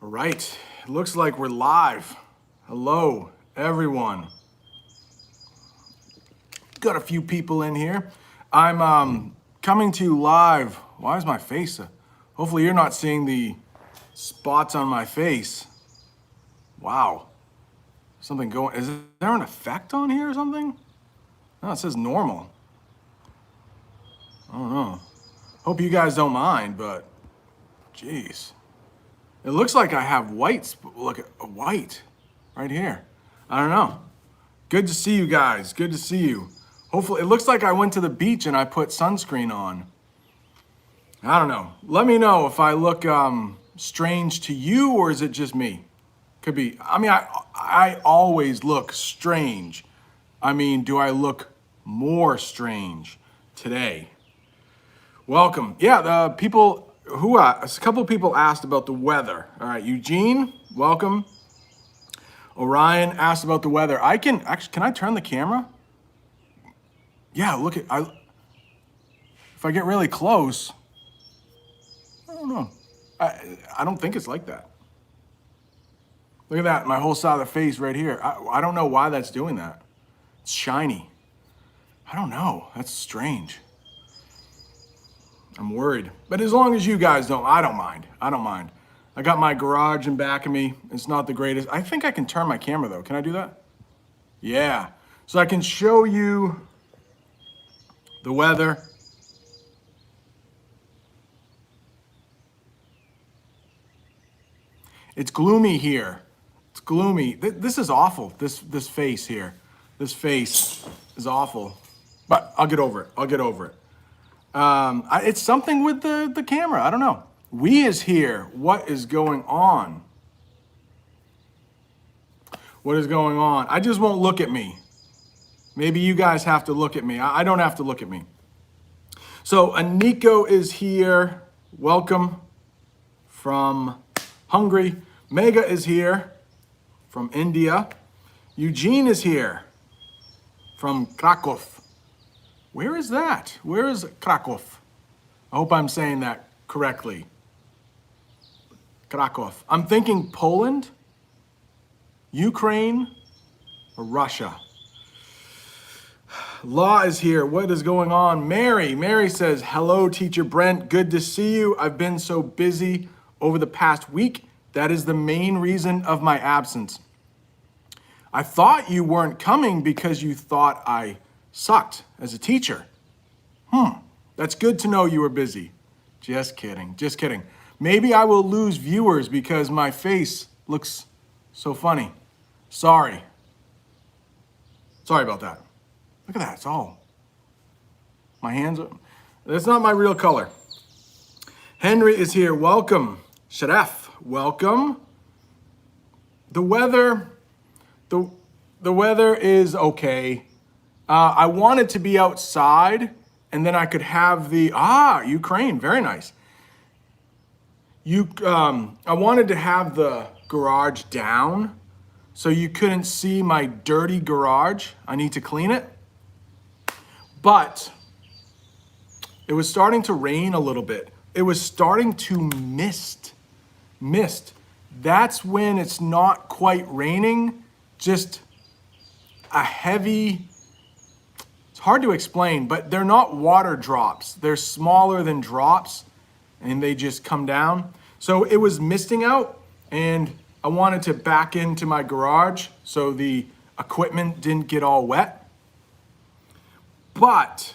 All right, it looks like we're live. Hello, everyone. Got a few people in here. I'm coming to you live. Why is my face? Hopefully you're not seeing the spots on my face. Wow. Something going, is there an effect on here or something? No, it says normal. I don't know. Hope you guys don't mind, but jeez. It looks like I have white, look at white right here. I don't know. Good to see you guys. Good to see you. Hopefully, it looks like I went to the beach and I put sunscreen on. I don't know. Let me know if I look strange to you or is it just me? Could be. I mean, I always look strange. I mean, do I look more strange today? Welcome. Yeah, the people who, a couple of people asked about the weather. All right, Eugene, welcome. Orion asked about the weather. I can, actually, can I turn the camera? Yeah, look at, if I get really close, I don't know. I don't think it's like that. Look at that, my whole side of the face right here. I don't know why that's doing that. It's shiny. I don't know, that's strange. I'm worried. But as long as you guys don't, I don't mind. I don't mind. I got my garage in back of me. It's not the greatest. I think I can turn my camera though. Can I do that? Yeah. So I can show you the weather. It's gloomy here. It's gloomy. This is awful. This face here. This face is awful. But I'll get over it. I'll get over it. It's something with the camera. I don't know. We is here. What is going on? What is going on? I just won't look at me. Maybe you guys have to look at me. I don't have to look at me. So Aniko is here. Welcome from Hungary. Mega is here from India. Eugene is here from Krakow. Where is that? Where is Krakow? I hope I'm saying that correctly. Krakow. I'm thinking Poland, Ukraine, or Russia. Law is here. What is going on? Mary says, hello, Teacher Brent. Good to see you. I've been so busy over the past week. That is the main reason of my absence. I thought you weren't coming because you thought I sucked as a teacher. That's good to know you were busy. Just kidding, just kidding. Maybe I will lose viewers because my face looks so funny. Sorry. Sorry about that. Look at that, it's all. My hands are, that's not my real color. Henry is here, welcome. Sharaf, welcome. The weather is okay. I wanted to be outside and then I could have the, Ukraine, very nice. I wanted to have the garage down so you couldn't see my dirty garage. I need to clean it. But it was starting to rain a little bit. It was starting to mist. That's when it's not quite raining, just a heavy, it's hard to explain, but they're not water drops. They're smaller than drops and they just come down. So it was misting out and I wanted to back into my garage so the equipment didn't get all wet. But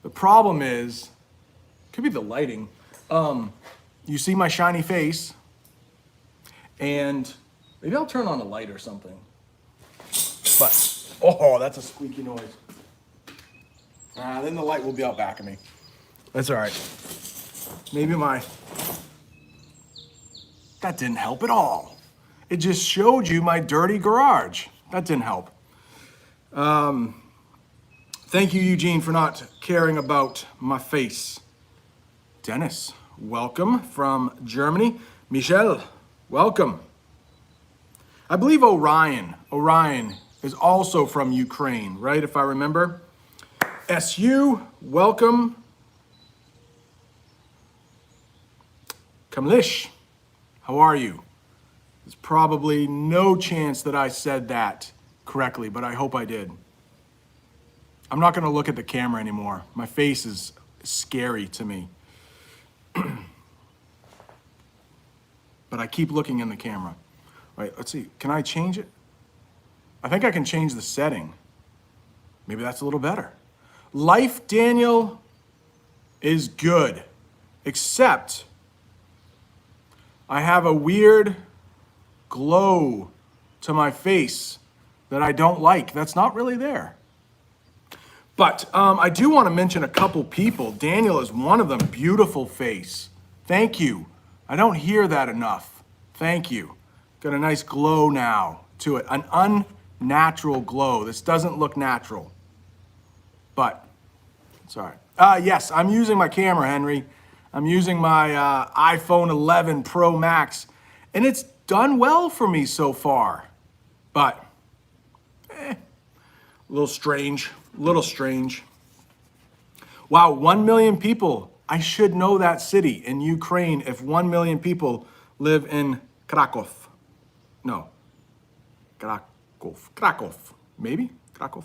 the problem is, could be the lighting. You see my shiny face and maybe I'll turn on a light or something. But, oh, that's a squeaky noise. Then the light will be out back of me. That's all right. Maybe that didn't help at all. It just showed you my dirty garage. That didn't help. Thank you, Eugene, for not caring about my face. Dennis, welcome from Germany. Michelle, welcome. I believe Orion is also from Ukraine, right, if I remember? SU, welcome. Kamlish, how are you? There's probably no chance that I said that correctly, but I hope I did. I'm not going to look at the camera anymore. My face is scary to me. But I keep looking in the camera. All right, let's see. Can I change it? I think I can change the setting. Maybe that's a little better. Life, Daniel, is good, except I have a weird glow to my face that I don't like. That's not really there. But I do want to mention a couple people. Daniel is one of them. Beautiful face. Thank you. I don't hear that enough. Thank you. Got a nice glow now to it. An unnatural glow. This doesn't look natural. But it's all right. Yes, I'm using my camera, Henry. I'm using my iPhone 11 Pro Max. And it's done well for me so far. But, a little strange. A little strange. Wow, 1 million people. I should know that city in Ukraine if 1 million people live in Krakow. No. Krakow. Maybe? Krakow.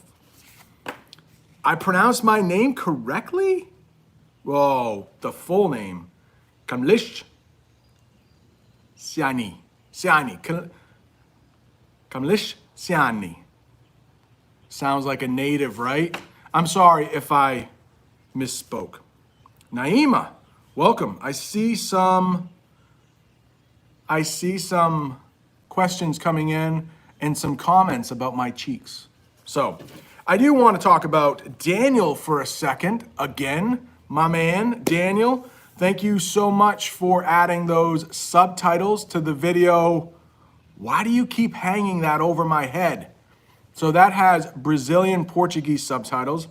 I pronounced my name correctly? Whoa, the full name. Kamlish Siani. Kamlish Siani. Sounds like a native, right? I'm sorry if I misspoke. Naima, welcome. I see some questions coming in and some comments about my cheeks. So I do want to talk about Daniel for a second. Again, my man, Daniel, thank you so much for adding those subtitles to the video. Why do you keep hanging that over my head? So that has Brazilian Portuguese subtitles.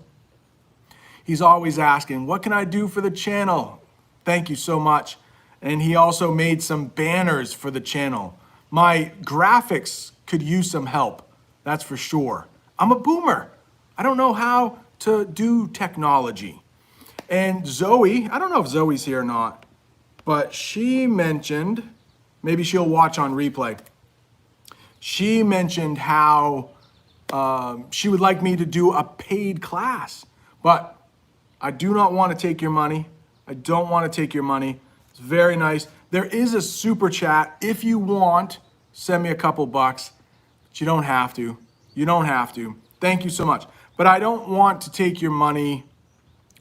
He's always asking, what can I do for the channel? Thank you so much. And he also made some banners for the channel. My graphics could use some help, that's for sure. I'm a boomer. I don't know how to do technology. And Zoe, I don't know if Zoe's here or not, but she mentioned, maybe she'll watch on replay. She mentioned how she would like me to do a paid class, but I do not want to take your money. I don't want to take your money. It's very nice. There is a super chat. If you want, send me a couple bucks, but you don't have to. You don't have to. Thank you so much. But I don't want to take your money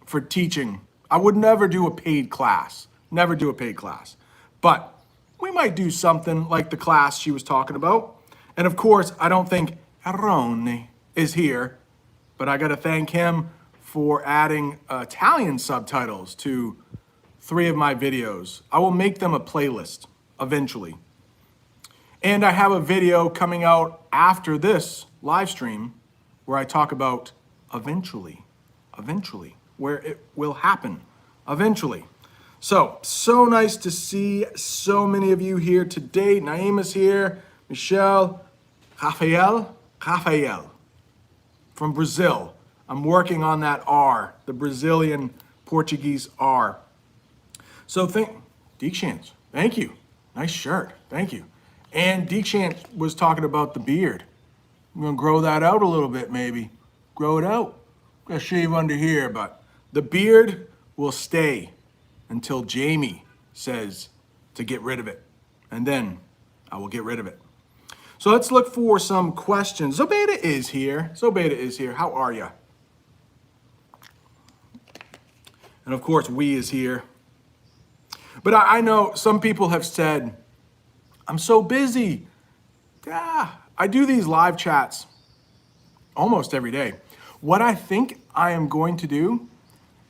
for teaching. I would never do a paid class. Never do a paid class. But we might do something like the class she was talking about. And of course, I don't think Arone is here, but I got to thank him for adding Italian subtitles to 3 of my videos. I will make them a playlist eventually. And I have a video coming out after this live stream where I talk about eventually, where it will happen eventually. So nice to see so many of you here today. Naima's here, Michelle, Rafael from Brazil. I'm working on that R, the Brazilian Portuguese R. So Deekshant, thank you. Nice shirt, thank you. And Deekshant was talking about the beard. I'm gonna grow that out a little bit maybe. Grow it out. I'm gonna shave under here, but the beard will stay until Jamie says to get rid of it. And then I will get rid of it. So let's look for some questions. Zobeda is here. How are you? And of course, we is here. But I know some people have said, I'm so busy. Yeah, I do these live chats almost every day. What I think I am going to do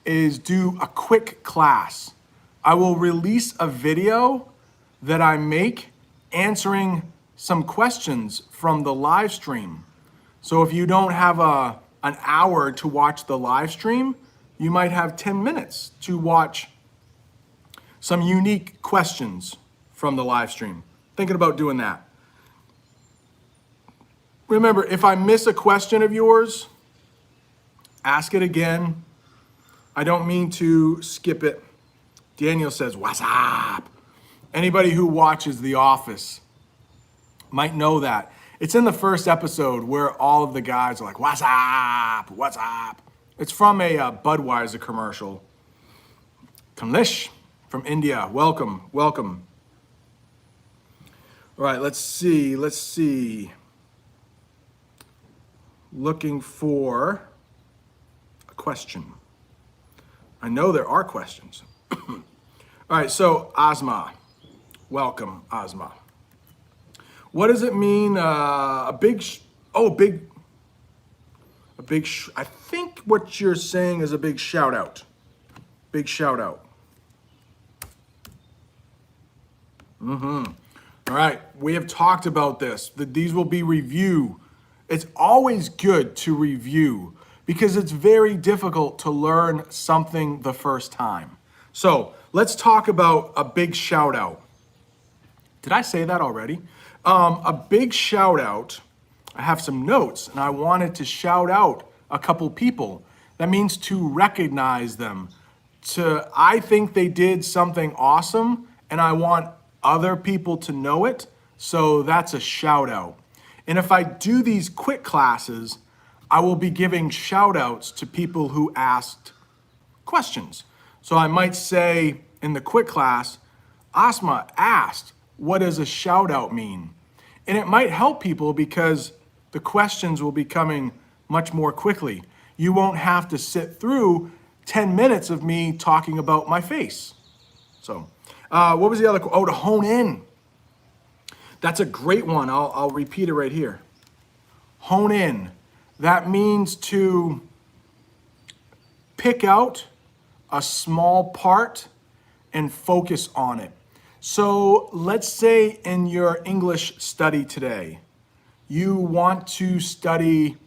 is do a quick class. I will release a video that I make answering some questions from the live stream. So if you don't have an hour to watch the live stream, you might have 10 minutes to watch some unique questions from the live stream. Thinking about doing that. Remember, if I miss a question of yours, ask it again. I don't mean to skip it. Daniel says, what's up? Anybody who watches The Office might know that. It's in the first episode where all of the guys are like, "What's up? What's up?" It's from a Budweiser commercial. Kamlesh from India. Welcome, welcome. All right, let's see. Looking for a question. I know there are questions. All right, so Ozma. Welcome, Ozma. What does it mean, I think what you're saying is a big shout out. Big shout out. All right, we have talked about this. These will be review. It's always good to review because it's very difficult to learn something the first time. So let's talk about a big shout out. Did I say that already? A big shout out. I have some notes and I wanted to shout out a couple people. That means to recognize them. I think they did something awesome and I want other people to know it. So that's a shout out. And if I do these quick classes, I will be giving shout outs to people who asked questions. So I might say in the quick class, Asma asked, what does a shout out mean? And it might help people because the questions will be coming much more quickly. You won't have to sit through 10 minutes of me talking about my face. So what was the other? Oh, to hone in. That's a great one. I'll repeat it right here. Hone in. That means to pick out a small part and focus on it. So let's say in your English study today, you want to study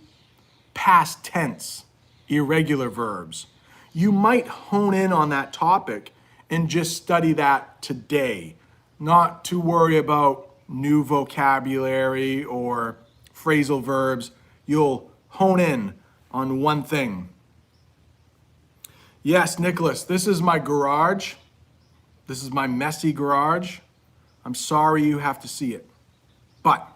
past tense, irregular verbs. You might hone in on that topic and just study that today, not to worry about new vocabulary or phrasal verbs. You'll hone in on one thing. Yes, Nicholas, this is my garage. This is my messy garage. I'm sorry you have to see it, but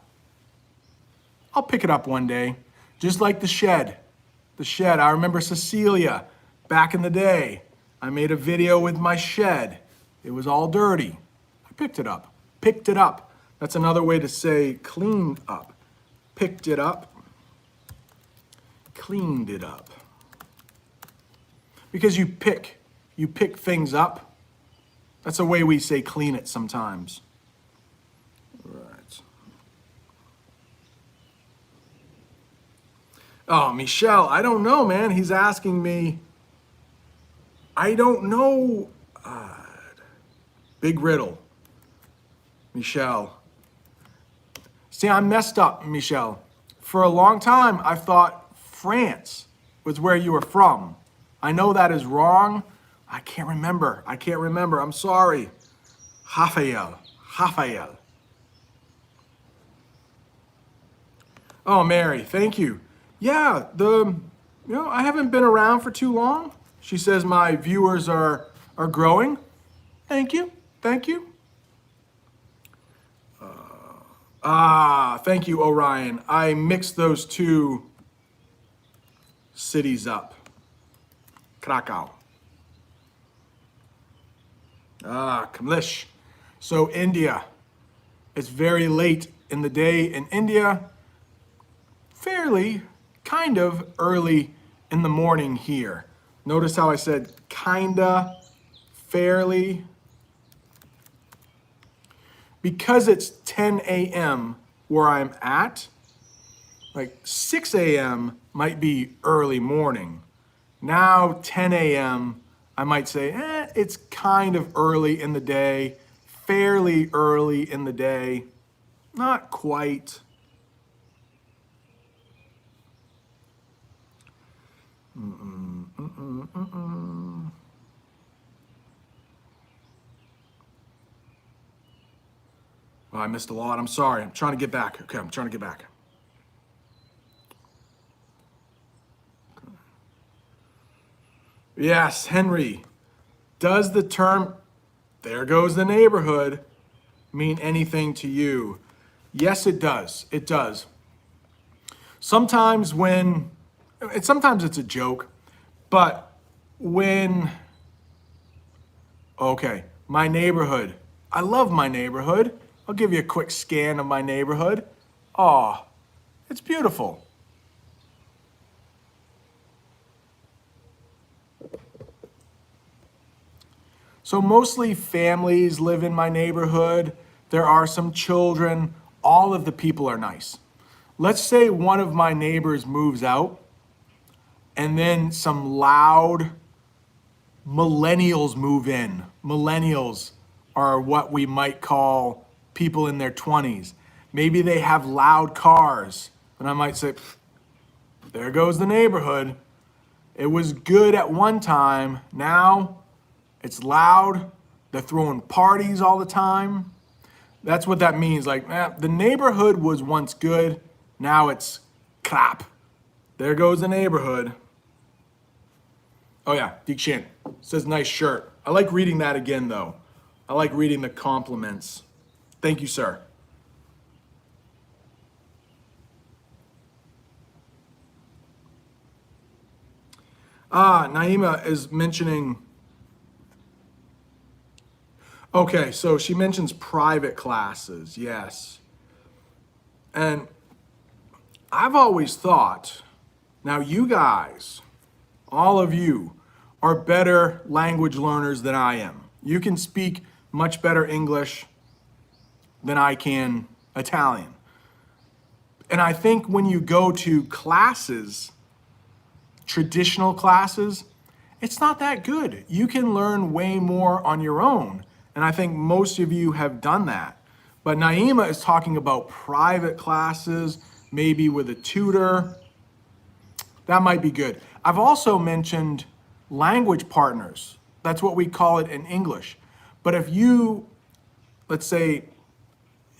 I'll pick it up one day, just like the shed. The shed, I remember Cecilia back in the day. I made a video with my shed. It was all dirty. I picked it up. Picked it up. That's another way to say clean up. Picked it up. Cleaned it up. Because you pick things up. That's a way we say clean it sometimes. Right. Oh, Michelle, I don't know, man. He's asking me. I don't know. Big riddle. Michelle. See, I'm messed up, Michelle. For a long time, I thought France was where you were from. I know that is wrong. I can't remember. I'm sorry. Rafael. Oh, Mary, thank you. Yeah, I haven't been around for too long. She says my viewers are growing. Thank you. Thank you, Orion. I mixed those two cities up. Krakow. Kamlesh. So India. It's very late in the day in India. Fairly, kind of early in the morning here. Notice how I said kinda, fairly. Because it's 10 a.m. where I'm at, like 6 a.m. might be early morning. Now 10 a.m., I might say, it's kind of early in the day, fairly early in the day, not quite. Oh, I missed a lot. I'm sorry. I'm trying to get back. Okay, I'm trying to get back. Yes, Henry. Does the term, there goes the neighborhood, mean anything to you? Yes, it does. It does. Sometimes sometimes it's a joke, but when, okay, my neighborhood. I love my neighborhood. I'll give you a quick scan of my neighborhood. Aw, it's beautiful. So mostly families live in my neighborhood. There are some children. All of the people are nice. Let's say one of my neighbors moves out and then some loud millennials move in. Millennials are what we might call people in their 20s. Maybe they have loud cars. And I might say, there goes the neighborhood. It was good at one time. Now it's loud. They're throwing parties all the time. That's what that means. Like, the neighborhood was once good. Now it's crap. There goes the neighborhood. Oh yeah, Deek Shin says nice shirt. I like reading that again though. I like reading the compliments. Thank you, sir. Naima is mentioning, okay, so she mentions private classes, yes. And I've always thought, now you guys, all of you, are better language learners than I am. You can speak much better English than I can Italian. And I think when you go to classes, traditional classes, it's not that good. You can learn way more on your own. And I think most of you have done that. But Naima is talking about private classes, maybe with a tutor. That might be good. I've also mentioned language partners. That's what we call it in English. But if you, let's say,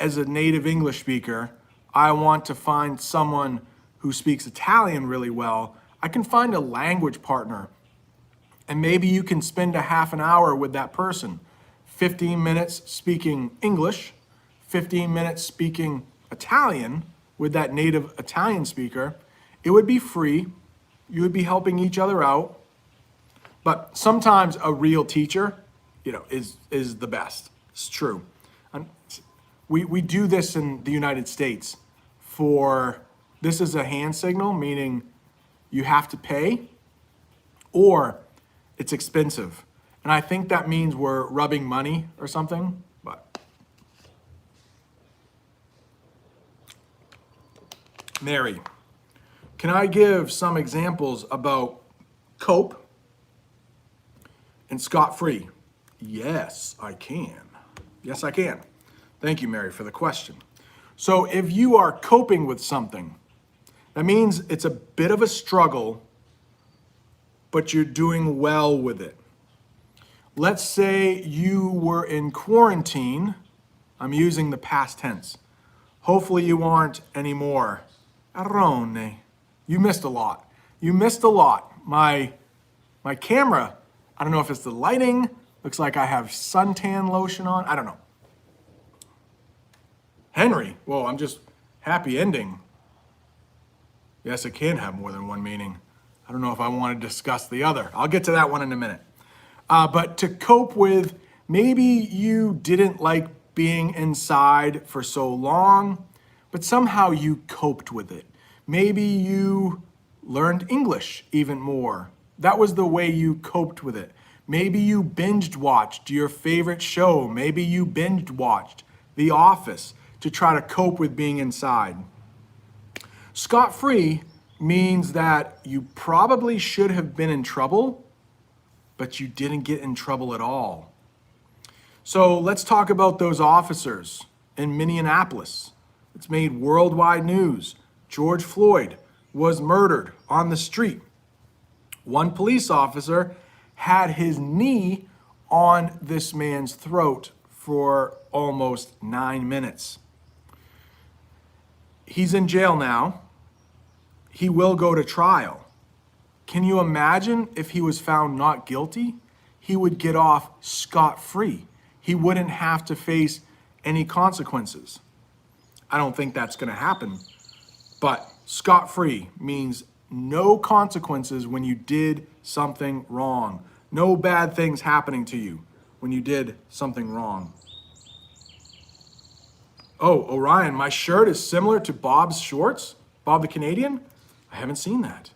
as a native English speaker, I want to find someone who speaks Italian really well, I can find a language partner. And maybe you can spend a half an hour with that person. 15 minutes speaking English, 15 minutes speaking Italian with that native Italian speaker. It would be free. You would be helping each other out. But sometimes a real teacher, is the best. It's true. We do this in the United States this is a hand signal, meaning you have to pay or it's expensive. And I think that means we're rubbing money or something, but. Mary, can I give some examples about cope and scot-free? Yes, I can. Yes, I can. Thank you, Mary, for the question. So if you are coping with something, that means it's a bit of a struggle, but you're doing well with it. Let's say you were in quarantine. I'm using the past tense. Hopefully you aren't anymore. Arrone. You missed a lot. You missed a lot. My camera, I don't know if it's the lighting. Looks like I have suntan lotion on. I don't know. Henry, whoa, I'm just happy ending. Yes, it can have more than one meaning. I don't know if I want to discuss the other. I'll get to that one in a minute. But to cope with, maybe you didn't like being inside for so long, but somehow you coped with it. Maybe you learned English even more. That was the way you coped with it. Maybe you binged watched your favorite show. Maybe you binged watched The Office to try to cope with being inside. Scot-free means that you probably should have been in trouble, but you didn't get in trouble at all. So let's talk about those officers in Minneapolis. It's made worldwide news. George Floyd was murdered on the street. One police officer had his knee on this man's throat for almost 9 minutes. He's in jail now. He will go to trial. Can you imagine if he was found not guilty? He would get off scot-free. He wouldn't have to face any consequences. I don't think that's going to happen. But scot-free means no consequences when you did something wrong. No bad things happening to you when you did something wrong. Oh, Orion, my shirt is similar to Bob's shorts? Bob the Canadian? I haven't seen that.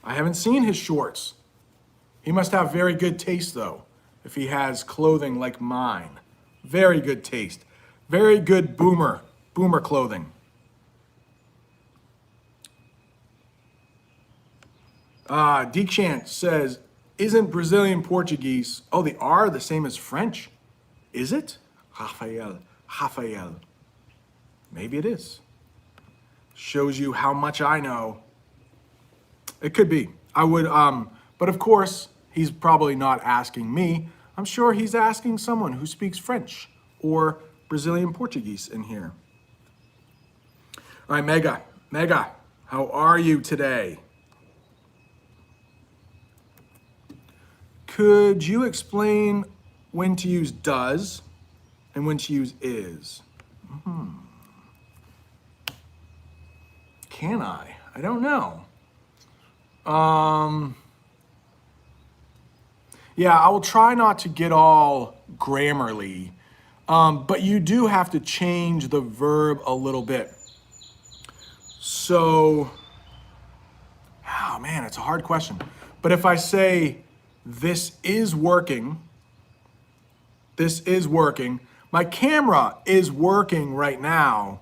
I haven't seen his shorts. He must have very good taste, though, if he has clothing like mine. Very good taste. Very good boomer clothing. Deekshant says, isn't Brazilian Portuguese, oh, the R the same as French? Is it? Rafael. Maybe it is. Shows you how much I know. It could be. I would, but of course, he's probably not asking me. I'm sure he's asking someone who speaks French or Brazilian Portuguese in here. All right, Mega, how are you today? Could you explain when to use does and when to use is? Can I? I don't know. Yeah, I will try not to get all grammarly, but you do have to change the verb a little bit. So, oh man, it's a hard question. But if I say, this is working, my camera is working right now,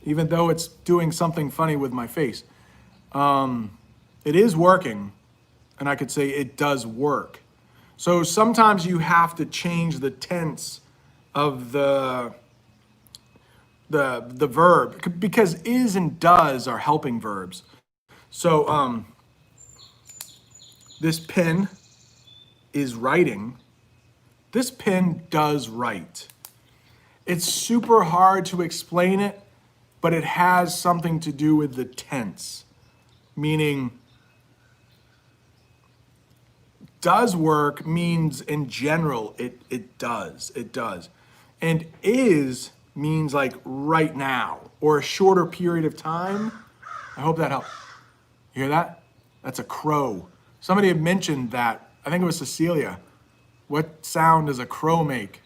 even though it's doing something funny with my face. It is working, and I could say it does work. So sometimes you have to change the tense of the verb, because is and does are helping verbs. So this pen is writing. This pen does write. It's super hard to explain it, but it has something to do with the tense, meaning does work means in general it does. And is means like right now or a shorter period of time. I hope that helps. You hear that? That's a crow. Somebody had mentioned that. I think it was Cecilia. What sound does a crow make?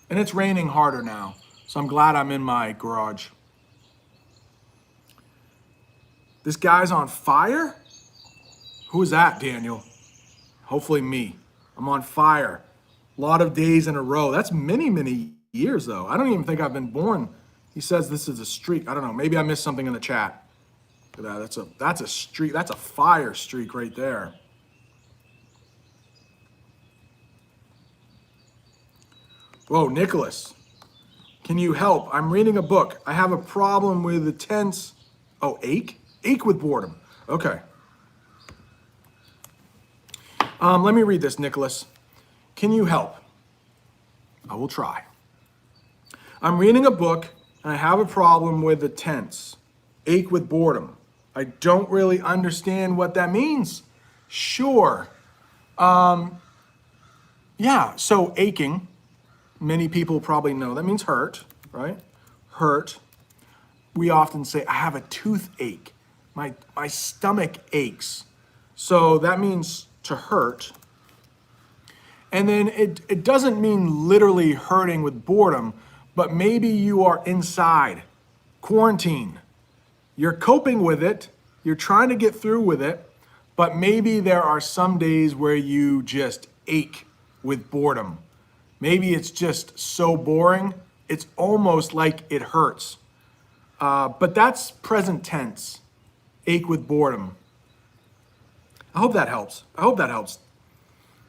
And it's raining harder now, so I'm glad I'm in my garage. This guy's on fire? Who is that, Daniel? Hopefully me. I'm on fire. A lot of days in a row. That's many years, though. I don't even think I've been born. He says this is a streak. I don't know. Maybe I missed something in the chat. Look at that. That's a streak. That's a fire streak right there. Whoa, Nicholas. Can you help? I'm reading a book. I have a problem with the tense. Oh, ache? Ache with boredom. Okay. Let me read this, Nicholas. Can you help? I will try. I'm reading a book, and I have a problem with the tense. Ache with boredom. I don't really understand what that means. Sure. Yeah, so aching, many people probably know, that means hurt, right? Hurt. We often say, I have a toothache. My stomach aches. So that means to hurt. And then it doesn't mean literally hurting with boredom, but maybe you are inside, quarantine. You're coping with it, you're trying to get through with it, but maybe there are some days where you just ache with boredom. Maybe it's just so boring, it's almost like it hurts. But that's present tense, ache with boredom. I hope that helps.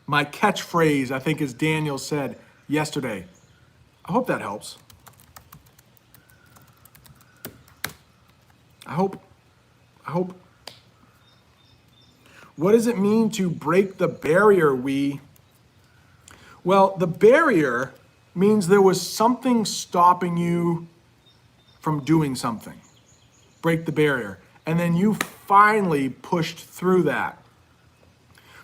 My catchphrase, I think, as Daniel said yesterday. I hope that helps. I hope. What does it mean to break the barrier, Well, the barrier means there was something stopping you from doing something. Break the barrier. And then you finally pushed through that.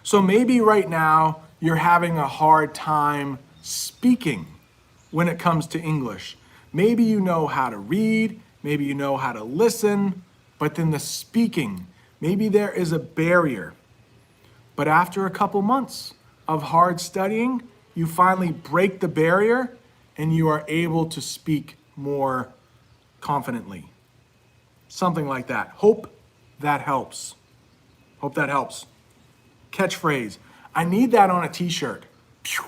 So maybe right now you're having a hard time speaking when it comes to English. Maybe you know how to read, maybe you know how to listen, but then the speaking, maybe there is a barrier. But after a couple months of hard studying, you finally break the barrier and you are able to speak more confidently. Something like that. Hope that helps. Hope that helps. Catchphrase. I need that on a t-shirt. Phew.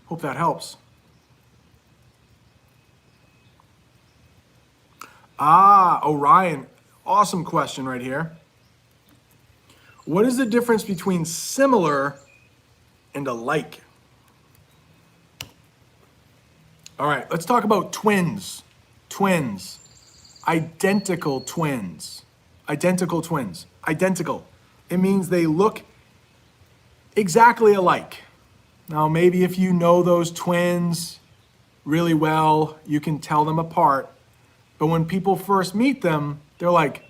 Hope that helps. Orion. Awesome question right here. What is the difference between similar and alike? All right, let's talk about twins. Twins. Identical twins. Identical twins. Identical. It means they look exactly alike. Now, maybe if you know those twins really well, you can tell them apart. But when people first meet them, they're like,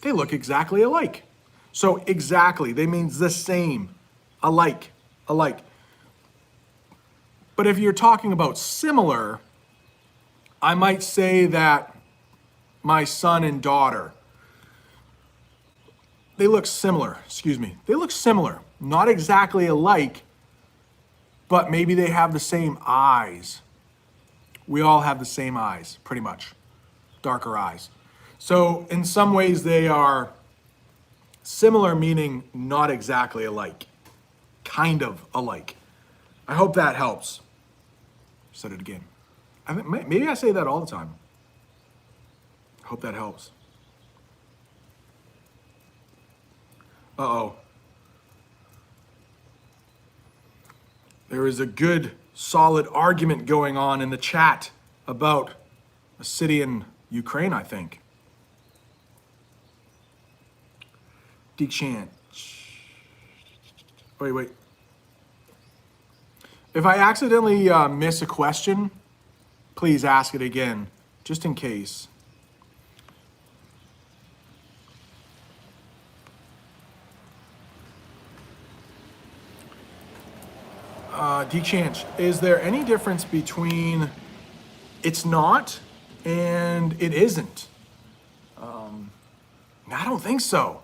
they look exactly alike. So exactly, they means the same, alike, alike. But if you're talking about similar, I might say that my son and daughter, they look similar, They look similar, not exactly alike, but maybe they have the same eyes. We all have the same eyes, pretty much, darker eyes. So in some ways they are similar, meaning not exactly alike, kind of alike. I hope that helps. Said it again. Maybe I say that all the time. I hope that helps. Uh-oh. There is a good, solid argument going on in the chat about a city in Ukraine, I think. Dikshant. Wait. If I accidentally miss a question, please ask it again, just in case. Dikshant, is there any difference between it's not and it isn't? I don't think so.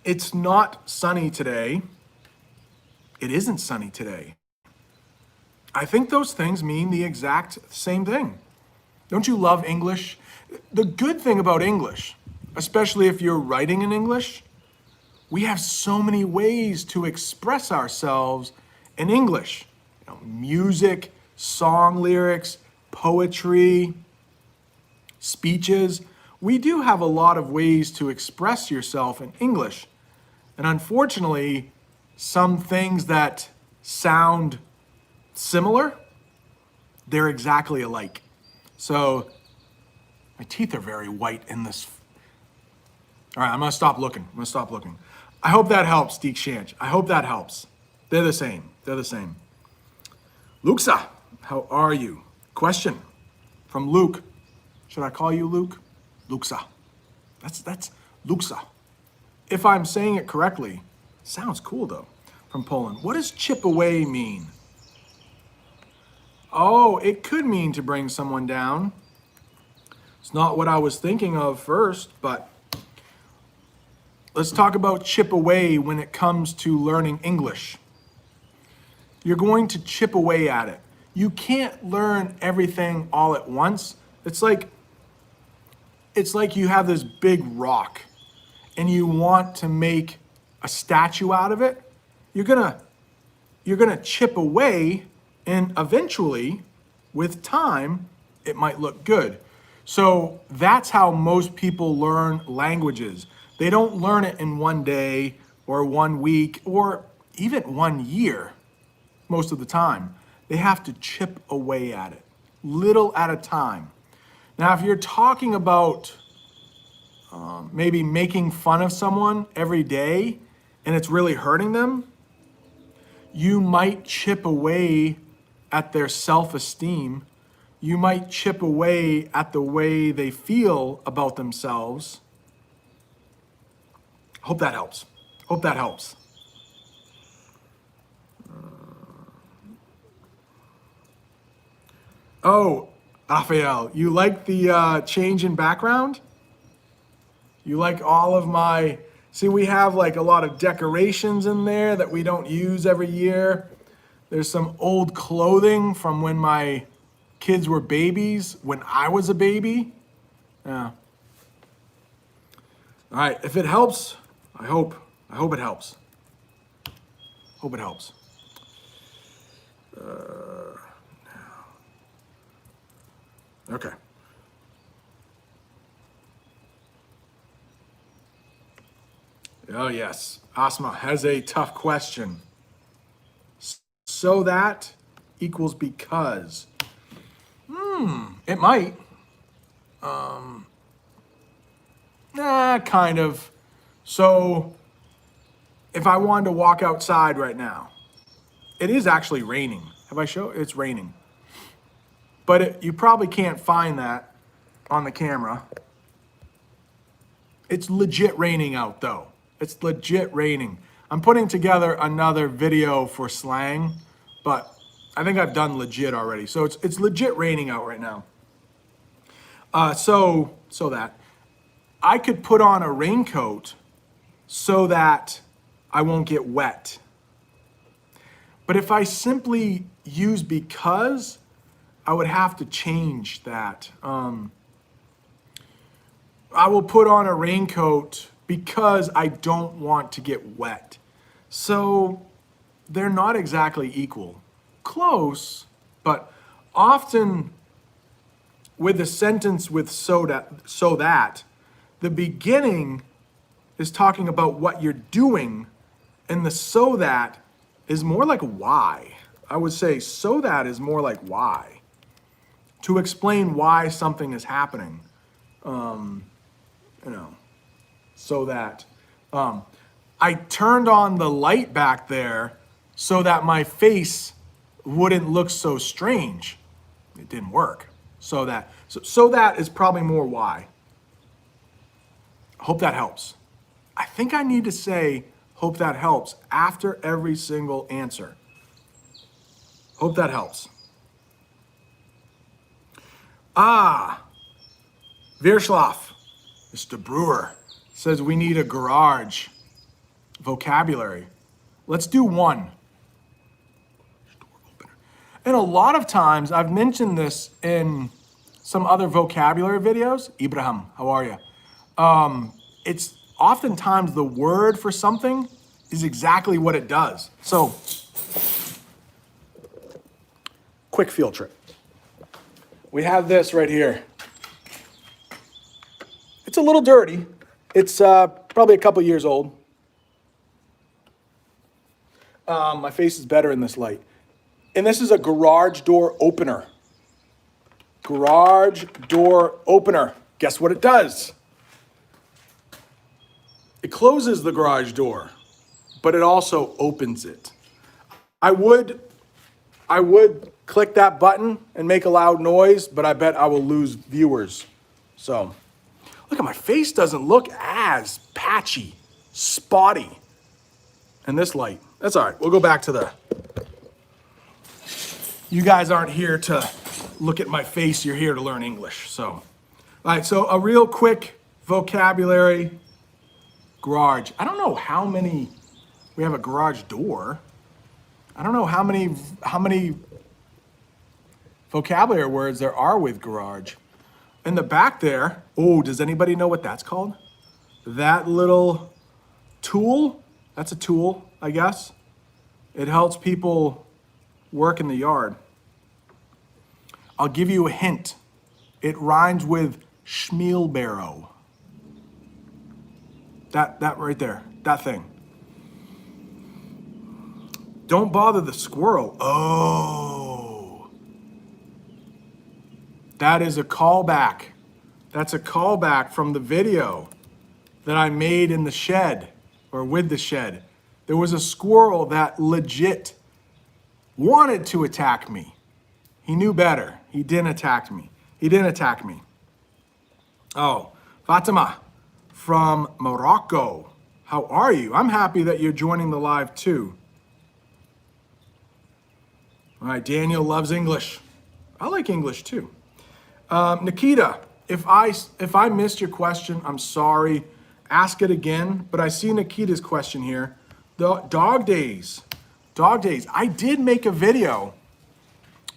It's not sunny today. It isn't sunny today. I think those things mean the exact same thing. Don't you love English? The good thing about English, especially if you're writing in English, we have so many ways to express ourselves in English. Music, song lyrics, poetry, speeches. We do have a lot of ways to express yourself in English. And unfortunately, some things that sound similar, they're exactly alike. So my teeth are very white in this. All right, I'm gonna stop looking. I hope that helps, Dikshant. I hope that helps. They're the same. Luxa, how are you? Question from Luke. Should I call you Luke? Luxa. That's Luxa. If I'm saying it correctly, sounds cool though. From Poland. What does chip away mean? Oh, it could mean to bring someone down. It's not what I was thinking of first, but let's talk about chip away when it comes to learning English. You're going to chip away at it. You can't learn everything all at once. It's like you have this big rock and you want to make a statue out of it. You're gonna chip away, and eventually, with time, it might look good. So that's how most people learn languages. They don't learn it in one day or 1 week or even 1 year most of the time. They have to chip away at it, little at a time. Now, if you're talking about maybe making fun of someone every day and it's really hurting them, you might chip away at their self-esteem. You might chip away at the way they feel about themselves. Hope that helps. Raphael, you like the change in background? You like all of my, see, we have like a lot of decorations in there that we don't use every year. There's some old clothing from when my kids were babies, when I was a baby. Yeah. All right, if it helps, I hope it helps. Hope it helps. Okay. Oh yes, Asma has a tough question. So that equals because. It might. Kind of. So if I wanted to walk outside right now, it is actually raining. Have I shown? It's raining. But you probably can't find that on the camera. It's legit raining out though. It's legit raining. I'm putting together another video for slang, but I think I've done legit already. So it's legit raining out right now. So that I could put on a raincoat so that I won't get wet. But if I simply use because, I would have to change that. I will put on a raincoat because I don't want to get wet. So they're not exactly equal. Close, but often with a sentence with so that, the beginning is talking about what you're doing, and the so that is more like why. I would say so that is more like why. To explain why something is happening. So that. I turned on the light back there so that my face wouldn't look so strange. It didn't work. So that is probably more why. Hope that helps. I think I need to say hope that helps after every single answer. Hope that helps. Virschloff, Mr. Brewer, says we need a garage vocabulary. Let's do one. And a lot of times, I've mentioned this in some other vocabulary videos. Ibrahim, how are you? It's oftentimes the word for something is exactly what it does. So, quick field trip. We have this right here. It's a little dirty. It's probably a couple years old. My face is better in this light. And this is a garage door opener. Garage door opener. Guess what it does? It closes the garage door, but it also opens it. I would click that button and make a loud noise, but I bet I will lose viewers. So, look at my face doesn't look as patchy, spotty in this light. That's all right. We'll go back to you guys aren't here to look at my face. You're here to learn English. So, all right. So a real quick vocabulary. Garage. I don't know how many, we have a garage door. I don't know how many vocabulary words there are with garage. In the back there, oh, does anybody know what that's called? That little tool, that's a tool, I guess. It helps people work in the yard. I'll give you a hint. It rhymes with schmeelbarrow. That right there, that thing. Don't bother the squirrel. Oh. That is a callback. That's a callback from the video that I made in the shed, or with the shed. There was a squirrel that legit wanted to attack me. He knew better. He didn't attack me. Oh, Fatima from Morocco. How are you? I'm happy that you're joining the live too. All right, Daniel loves English. I like English too. Nikita, if I missed your question, I'm sorry. Ask it again. But I see Nikita's question here. The dog days. Dog days. I did make a video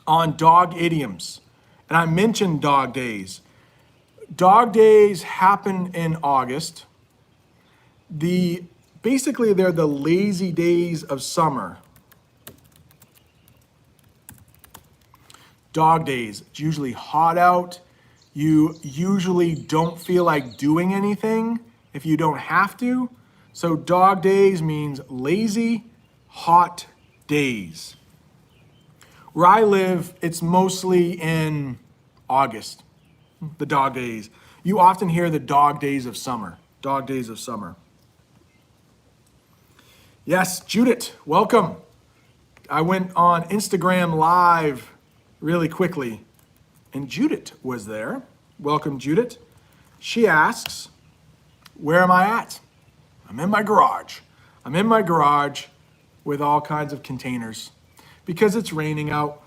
on dog idioms, and I mentioned dog days. Dog days happen in August. Basically they're the lazy days of summer. Dog days. It's usually hot out. You usually don't feel like doing anything if you don't have to. So dog days means lazy, hot days. Where I live, it's mostly in August, the dog days. You often hear the dog days of summer. Dog days of summer. Yes, Judith, welcome. I went on Instagram Live really quickly, and Judith was there. Welcome, Judith. She asks, where am I at? I'm in my garage. I'm in my garage with all kinds of containers because it's raining out.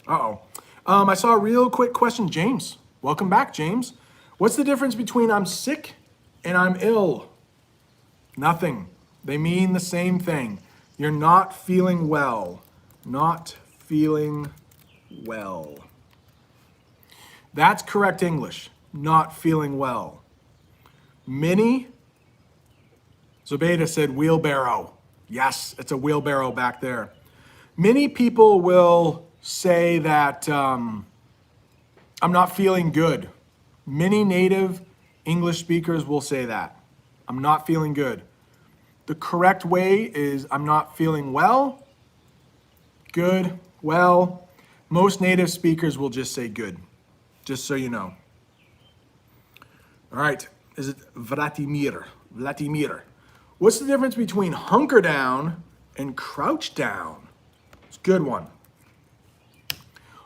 Uh-oh. I saw a real quick question, James. Welcome back, James. What's the difference between I'm sick and I'm ill? Nothing. They mean the same thing. You're not feeling well. Not feeling well. That's correct English. Not feeling well. Minnie Zobeda said wheelbarrow. Yes, it's a wheelbarrow back there. Many people will say that I'm not feeling good. Many native English speakers will say that. I'm not feeling good. The correct way is I'm not feeling well, good, well. Most native speakers will just say good, just so you know. All right, is it Vladimir? Vladimir. What's the difference between hunker down and crouch down? It's a good one.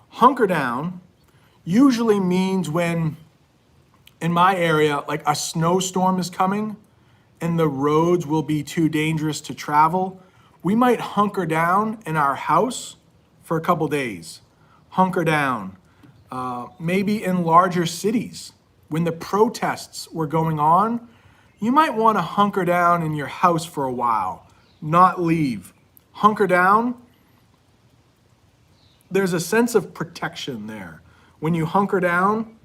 Hunker down usually means when, in my area, like a snowstorm is coming and the roads will be too dangerous to travel, we might hunker down in our house for a couple days. Hunker down. Maybe in larger cities, when the protests were going on, you might want to hunker down in your house for a while, not leave. Hunker down, there's a sense of protection there. When you hunker down,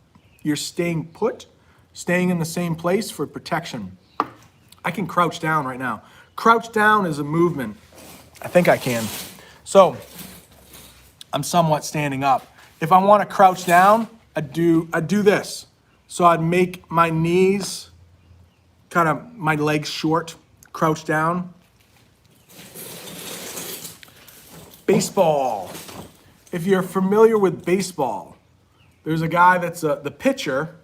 you're staying put, staying in the same place for protection. I can crouch down right now. Crouch down is a movement. I think I can. So I'm somewhat standing up. If I want to crouch down, I'd do this. So I'd make my knees, kind of my legs short, crouch down. Baseball. If you're familiar with baseball, there's a guy that's the pitcher.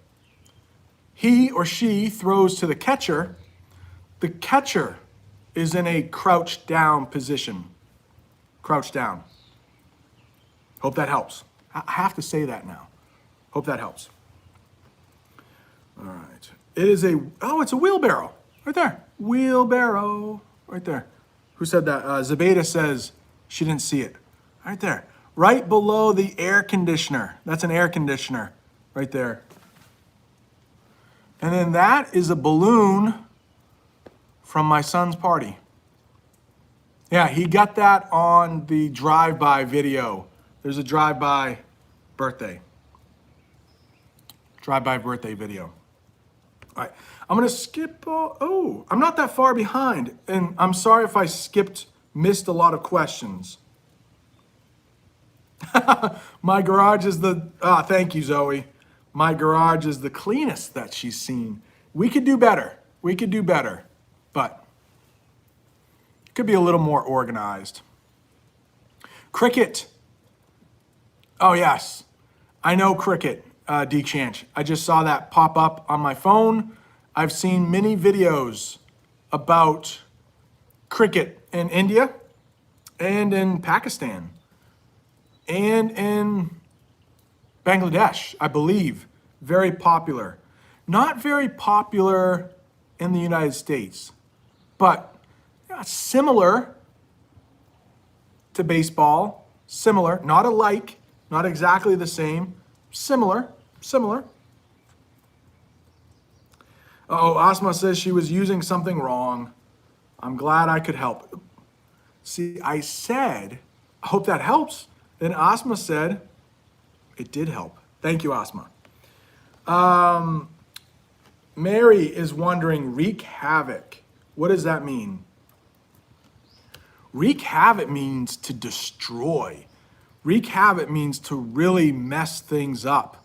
He or she throws to the catcher. The catcher is in a crouched down position. Crouch down. Hope that helps. I have to say that now. Hope that helps. All right. It is it's a wheelbarrow. Right there. Wheelbarrow. Right there. Who said that? Zabeda says she didn't see it. Right there. Right below the air conditioner. That's an air conditioner. Right there. And then that is a balloon from my son's party. Yeah, he got that on the drive-by video. There's a drive-by birthday. Drive-by birthday video. All right, I'm gonna skip, I'm not that far behind. And I'm sorry if I missed a lot of questions. My garage is thank you, Zoe. My garage is the cleanest that she's seen. We could do better. We could do better, but it could be a little more organized. Cricket. Oh, yes. I know cricket, D-Chanch. I just saw that pop up on my phone. I've seen many videos about cricket in India and in Pakistan and in Bangladesh, I believe. Very popular. Not very popular in the United States, but similar to baseball, similar, not alike, not exactly the same, similar. Oh, Asma says she was using something wrong. I'm glad I could help. See, I said, I hope that helps. Then Asma said, it did help. Thank you, Asma. Mary is wondering, wreak havoc. What does that mean? Wreak havoc means to destroy. Wreak havoc means to really mess things up.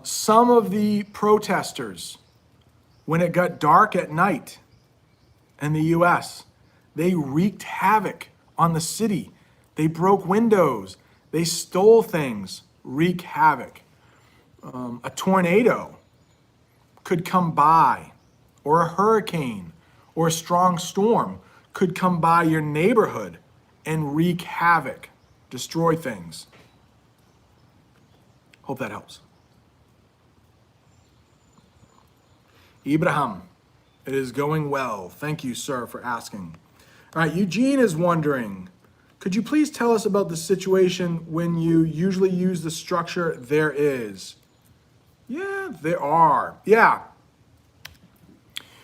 Some of the protesters, when it got dark at night in the US, they wreaked havoc on the city. They broke windows. They stole things. Wreak havoc. A tornado could come by, or a hurricane, or a strong storm could come by your neighborhood and wreak havoc, destroy things. Hope that helps. Ibrahim, it is going well. Thank you, sir, for asking. All right, Eugene is wondering, could you please tell us about the situation when you usually use the structure there is? Yeah, there are. Yeah.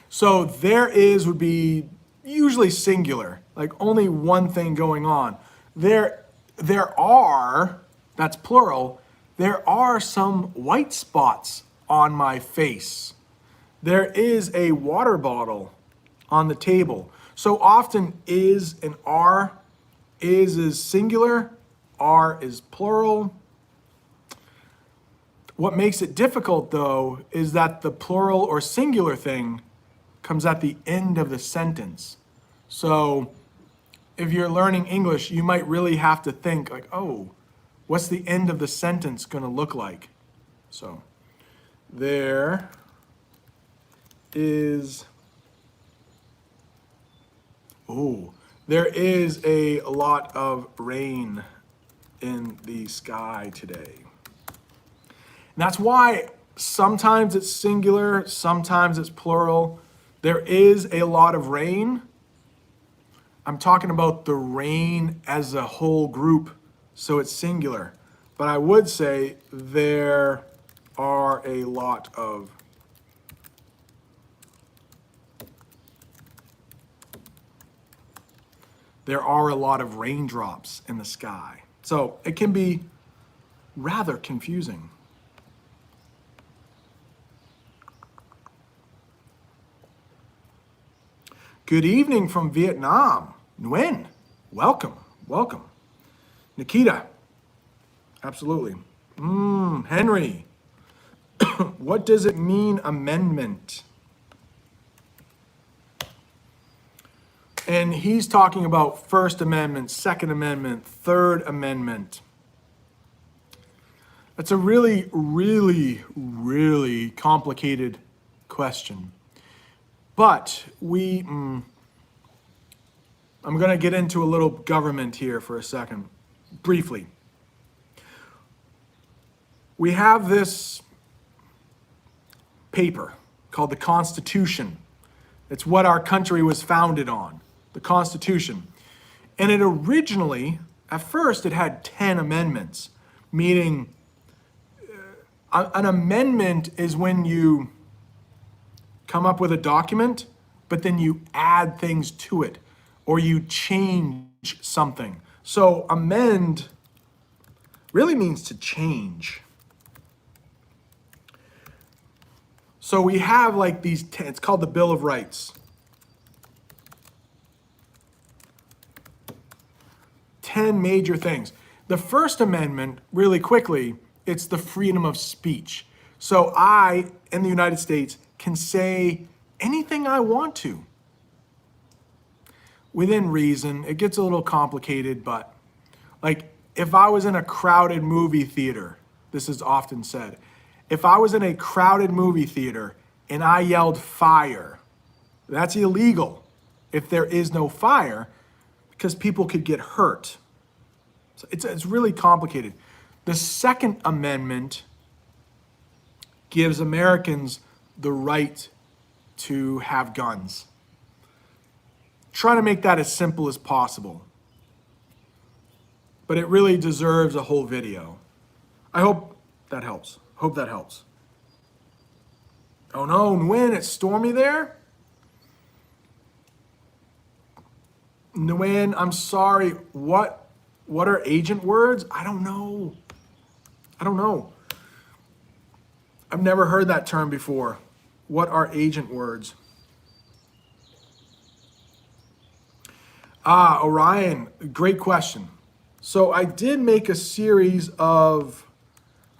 So there is would be usually singular, like only one thing going on. There are, that's plural, there are some white spots on my face. There is a water bottle on the table. So often is and are. Is singular, are is plural. What makes it difficult, though, is that the plural or singular thing comes at the end of the sentence. So if you're learning English, you might really have to think like, oh, what's the end of the sentence going to look like? So there is, there is a lot of rain in the sky today. And that's why sometimes it's singular, sometimes it's plural. There is a lot of rain. I'm talking about the rain as a whole group, so it's singular. But I would say there are a lot of raindrops in the sky. So it can be rather confusing. Good evening from Vietnam. Nguyen, welcome. Nikita, absolutely. Henry, what does it mean, amendment? And he's talking about First Amendment, Second Amendment, Third Amendment. That's a really, really, really complicated question. But I'm going to get into a little government here for a second, briefly. We have this paper called the Constitution. It's what our country was founded on, the Constitution. And it originally, at first, it had 10 amendments, meaning an amendment is when you come up with a document, but then you add things to it, or you change something. So amend really means to change. So we have like these 10, it's called the Bill of Rights. 10 major things. The First Amendment, really quickly, it's the freedom of speech. So I, in the United States, can say anything I want to. Within reason. It gets a little complicated, but like if I was in a crowded movie theater, this is often said, if I was in a crowded movie theater and I yelled fire, that's illegal if there is no fire because people could get hurt. So it's really complicated. The Second Amendment gives Americans the right to have guns. try to make that as simple as possible. But it really deserves a whole video. I hope that helps. Hope that helps. Oh no, Nguyen, it's stormy there? Nguyen, I'm sorry. What are agent words? I don't know. I've never heard that term before. What are agent words? Orion, great question. So I did make a series of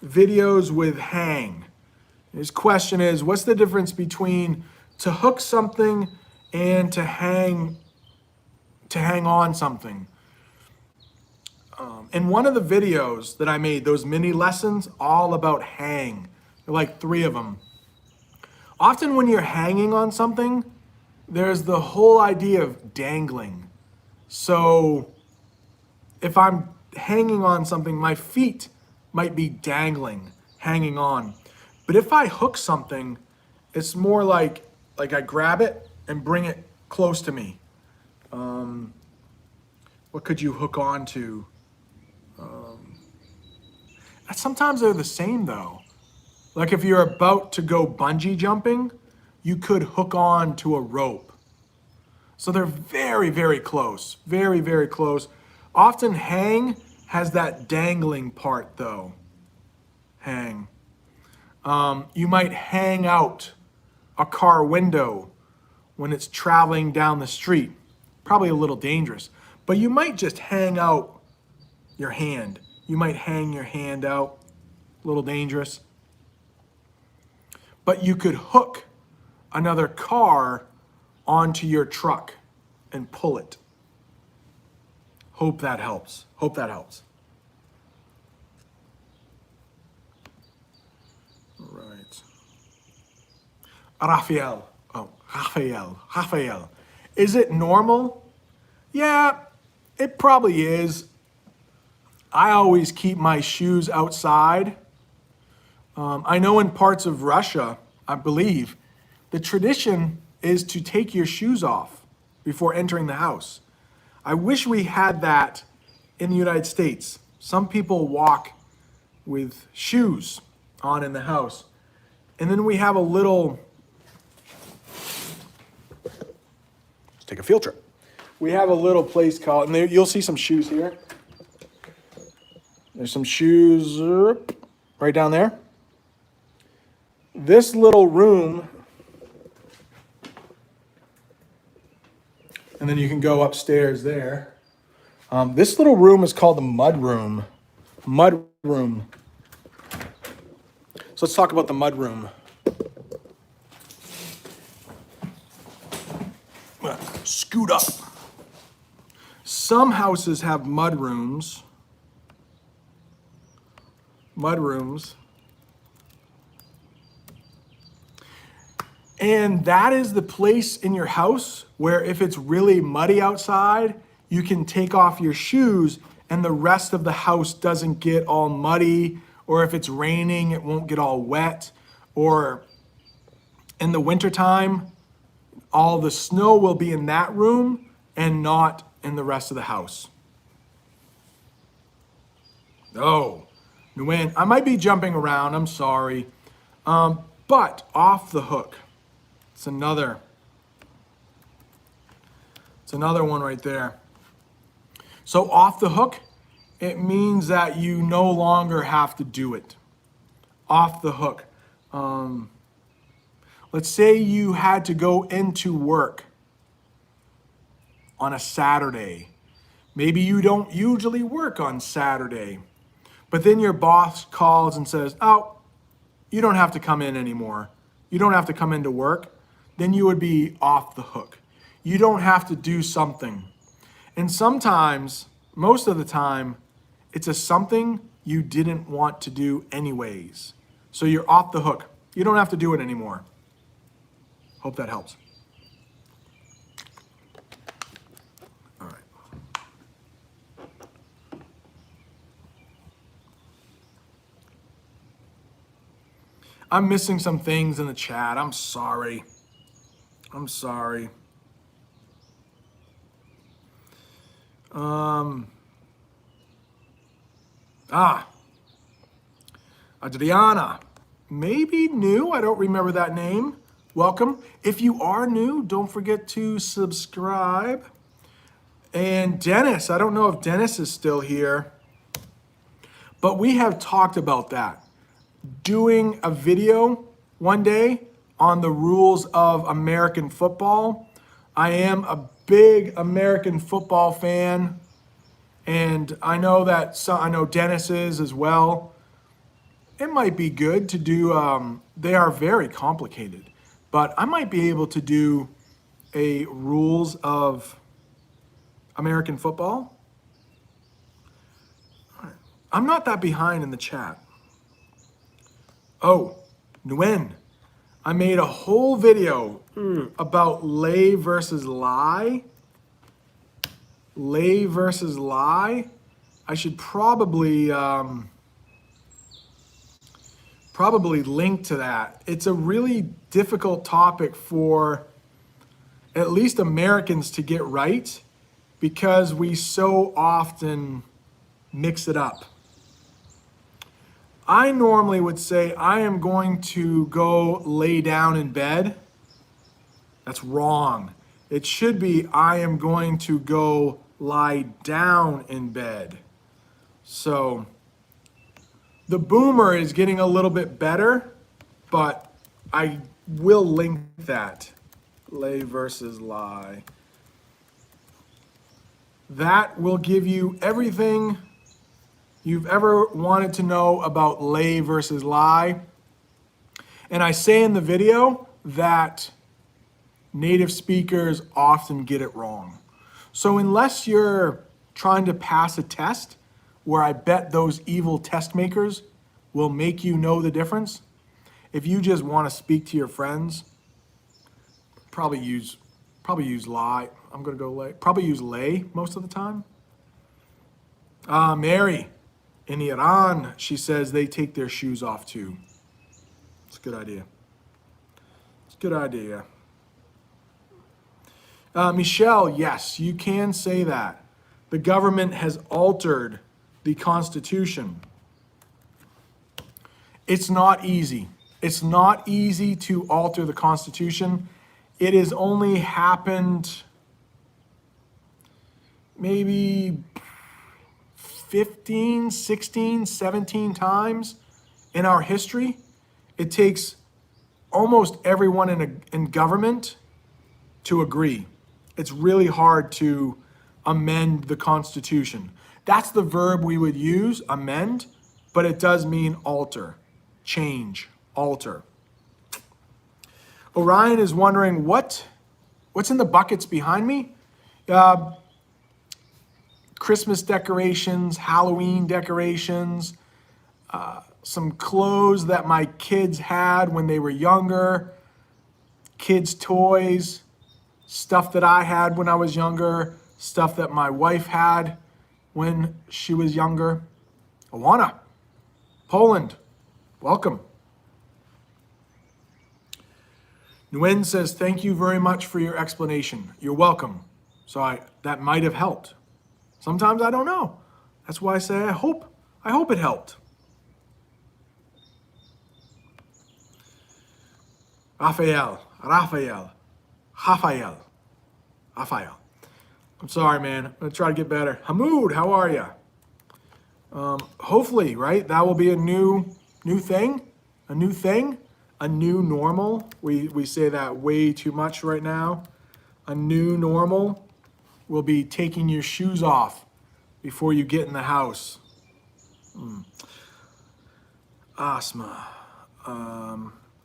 videos with hang. His question is, what's the difference between to hook something and to hang on something? In one of the videos that I made, those mini lessons, all about hang. There are like 3 of them. Often when you're hanging on something, there's the whole idea of dangling. So if I'm hanging on something, my feet might be dangling, hanging on. But if I hook something, it's more like I grab it and bring it close to me. What could you hook on to? Sometimes they're the same though. Like if you're about to go bungee jumping, you could hook on to a rope. So they're very, very close. Very, very close. Often hang has that dangling part though. Hang. You might hang out a car window when it's traveling down the street. Probably a little dangerous. But you might just hang out your hand. You might hang your hand out. A little dangerous. But you could hook another car onto your truck and pull it. Hope that helps. Hope that helps. All right. Raphael. Raphael. Is it normal? Yeah, it probably is. I always keep my shoes outside. I know in parts of Russia, I believe, the tradition is to take your shoes off before entering the house. I wish we had that in the United States. Some people walk with shoes on in the house. And then we have a little, let's take a field trip. We have a little place called, and there, you'll see some shoes here. There's some shoes right down there. This little room, and then you can go upstairs there. This little room is called the mud room. Mud room. So let's talk about the mud room. Scoot up. Some houses have mud rooms. Mud rooms. And that is the place in your house where if it's really muddy outside, you can take off your shoes and the rest of the house doesn't get all muddy, or if it's raining, it won't get all wet, or in the wintertime, all the snow will be in that room and not in the rest of the house. Oh, Nguyen, I might be jumping around, I'm sorry. But off the hook. It's another one right there. So off the hook, it means that you no longer have to do it. Off the hook. Let's say you had to go into work on a Saturday. Maybe you don't usually work on Saturday, but then your boss calls and says, oh, you don't have to come in anymore. You don't have to come into work. Then you would be off the hook. You don't have to do something. And sometimes, most of the time, it's a something you didn't want to do anyways. So you're off the hook. You don't have to do it anymore. Hope that helps. All right. I'm missing some things in the chat. I'm sorry. Adriana, maybe new. I don't remember that name. Welcome. If you are new, don't forget to subscribe. And Dennis, I don't know if Dennis is still here, but we have talked about that. Doing a video one day on the rules of American football. I am a big American football fan, and I know that I know Dennis is as well. It might be good to do, they are very complicated, but I might be able to do a rules of American football. I'm not that behind in the chat. Oh, Nguyen. I made a whole video about lay versus lie. Lay versus lie. I should probably link to that. It's a really difficult topic for at least Americans to get right because we so often mix it up. I normally would say I am going to go lay down in bed. That's wrong. It should be I am going to go lie down in bed. So the boomer is getting a little bit better, but I will link that. Lay versus lie. That will give you everything you've ever wanted to know about lay versus lie. And I say in the video that native speakers often get it wrong. So unless you're trying to pass a test where I bet those evil test makers will make you know the difference, if you just want to speak to your friends, probably use lie. I'm gonna go lay. Probably use lay most of the time. Mary, in Iran, she says they take their shoes off too. It's a good idea. It's a good idea. Michelle, yes, you can say that. The government has altered the Constitution. It's not easy. It's not easy to alter the Constitution. It has only happened maybe 15, 16, 17 times in our history. It takes almost everyone in government to agree. It's really hard to amend the Constitution. That's the verb we would use, amend, but it does mean alter, change, alter. Orion is wondering what's in the buckets behind me? Christmas decorations, Halloween decorations, some clothes that my kids had when they were younger, kids' toys, stuff that I had when I was younger, stuff that my wife had when she was younger. Awana, Poland, welcome. Nguyen says, thank you very much for your explanation. You're welcome. So that might have helped. Sometimes I don't know. That's why I say I hope it helped. Raphael. I'm sorry, man. I'm gonna try to get better. Hamoud, how are you? Hopefully, right? That will be a new thing, a new normal. We say that way too much right now. A new normal will be taking your shoes off before you get in the house. Asma.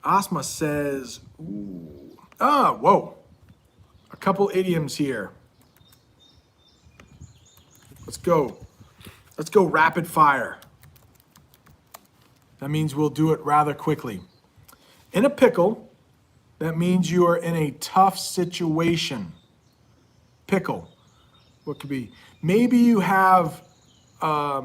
Asma says, ooh. Whoa. A couple idioms here. Let's go rapid fire. That means we'll do it rather quickly. In a pickle, that means you are in a tough situation. Pickle. What could be? Maybe you have a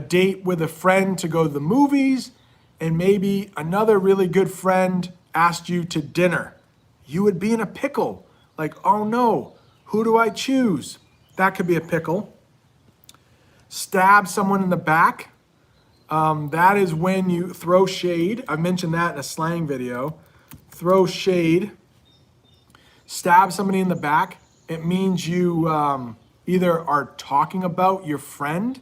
date with a friend to go to the movies, and maybe another really good friend asked you to dinner. You would be in a pickle. Like, oh no, who do I choose? That could be a pickle. Stab someone in the back. That is when you throw shade. I mentioned that in a slang video. Throw shade. Stab somebody in the back. It means you either are talking about your friend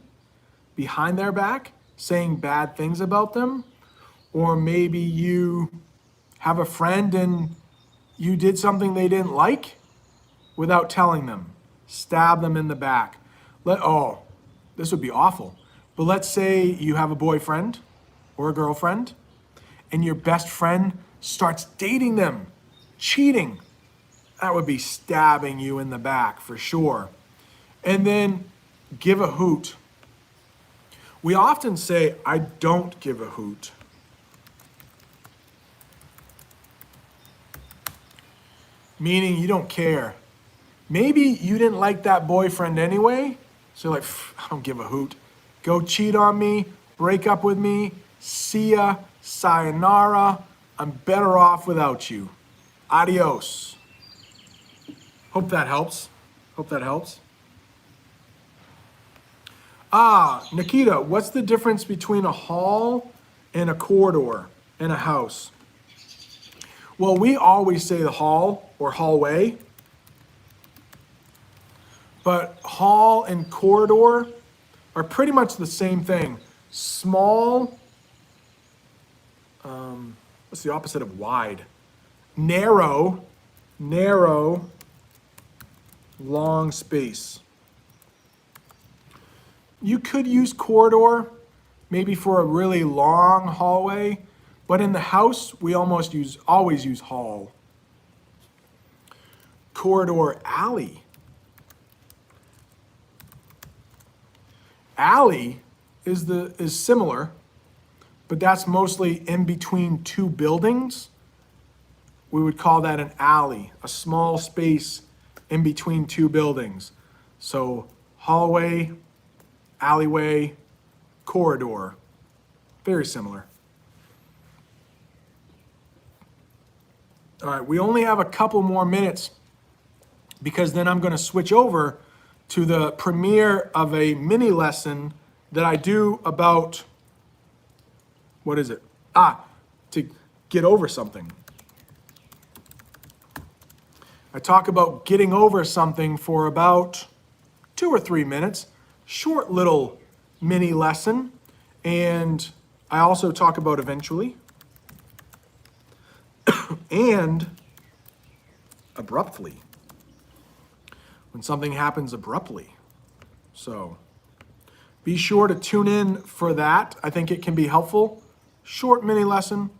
behind their back, saying bad things about them, or maybe you have a friend and you did something they didn't like without telling them. Stab them in the back. This would be awful. But let's say you have a boyfriend or a girlfriend and your best friend starts dating them, cheating. That would be stabbing you in the back for sure. And then give a hoot. We often say, I don't give a hoot. Meaning you don't care. Maybe you didn't like that boyfriend anyway, so you're like, I don't give a hoot. Go cheat on me, break up with me, see ya, sayonara, I'm better off without you. Adios. Hope that helps. Nikita, what's the difference between a hall and a corridor in a house? Well, we always say the hall or hallway, but hall and corridor are pretty much the same thing. Small, what's the opposite of wide? Narrow, long space. You could use corridor, maybe for a really long hallway, but in the house, we always use hall. Corridor, alley. Alley is similar, but that's mostly in between two buildings. We would call that an alley, a small space in between two buildings. So hallway, alleyway, corridor, very similar. All right, we only have a couple more minutes because then I'm going to switch over to the premiere of a mini lesson that I do about, what is it? To get over something. I talk about getting over something for about 2 or 3 minutes, short little mini lesson. And I also talk about eventually and abruptly, when something happens abruptly. So be sure to tune in for that. I think it can be helpful. Short mini lesson,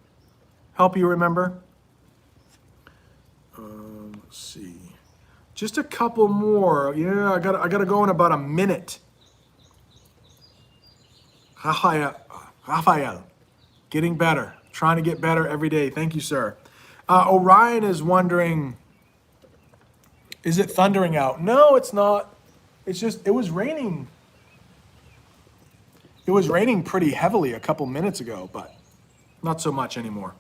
help you remember. Let's see, just a couple more. Yeah, I gotta go in about a minute. Raphael, getting better, trying to get better every day. Thank you, sir. Orion is wondering, is it thundering out? No, it's not. It's just, it was raining. It was raining pretty heavily a couple minutes ago, but not so much anymore.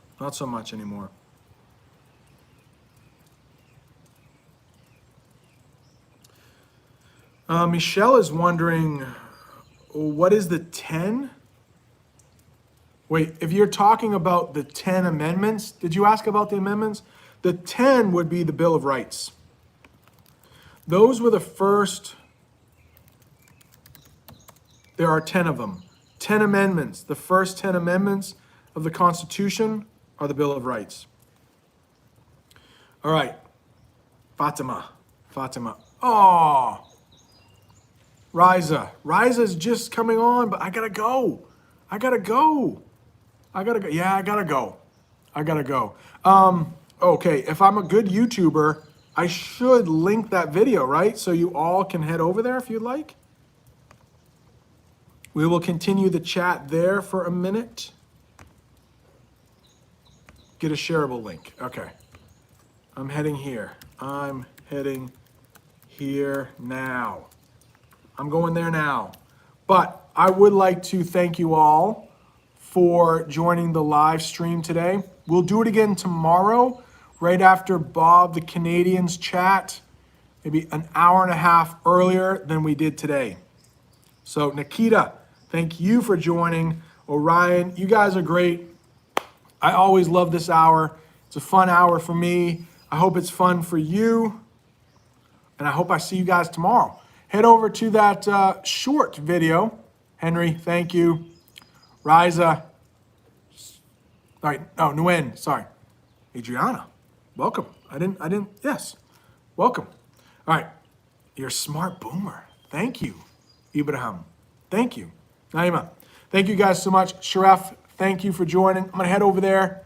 Michelle is wondering, what is the 10? Wait, if you're talking about the 10 amendments, did you ask about the amendments? The 10 would be the Bill of Rights. Those were the first, there are 10 of them. 10 amendments. The first 10 amendments of the Constitution are the Bill of Rights. All right, Fatima. Oh, Riza's just coming on, but I gotta go. Yeah, I gotta go. Okay, if I'm a good YouTuber, I should link that video, right? So you all can head over there if you'd like. We will continue the chat there for a minute. Get a shareable link. Okay. I'm heading here now. I'm going there now. But I would like to thank you all for joining the live stream today. We'll do it again tomorrow, right after Bob the Canadian's chat. maybe an hour and a half earlier than we did today. So Nikita, thank you for joining. Orion, you guys are great. I always love this hour. It's a fun hour for me. I hope it's fun for you. And I hope I see you guys tomorrow. Head over to that short video. Henry, thank you. Riza. All right, no, Nguyen, sorry. Adriana, welcome. Yes, welcome. All right, you're a smart boomer. Thank you, Ibrahim. Thank you. Naima, thank you guys so much. Sharaf, thank you for joining. I'm gonna head over there.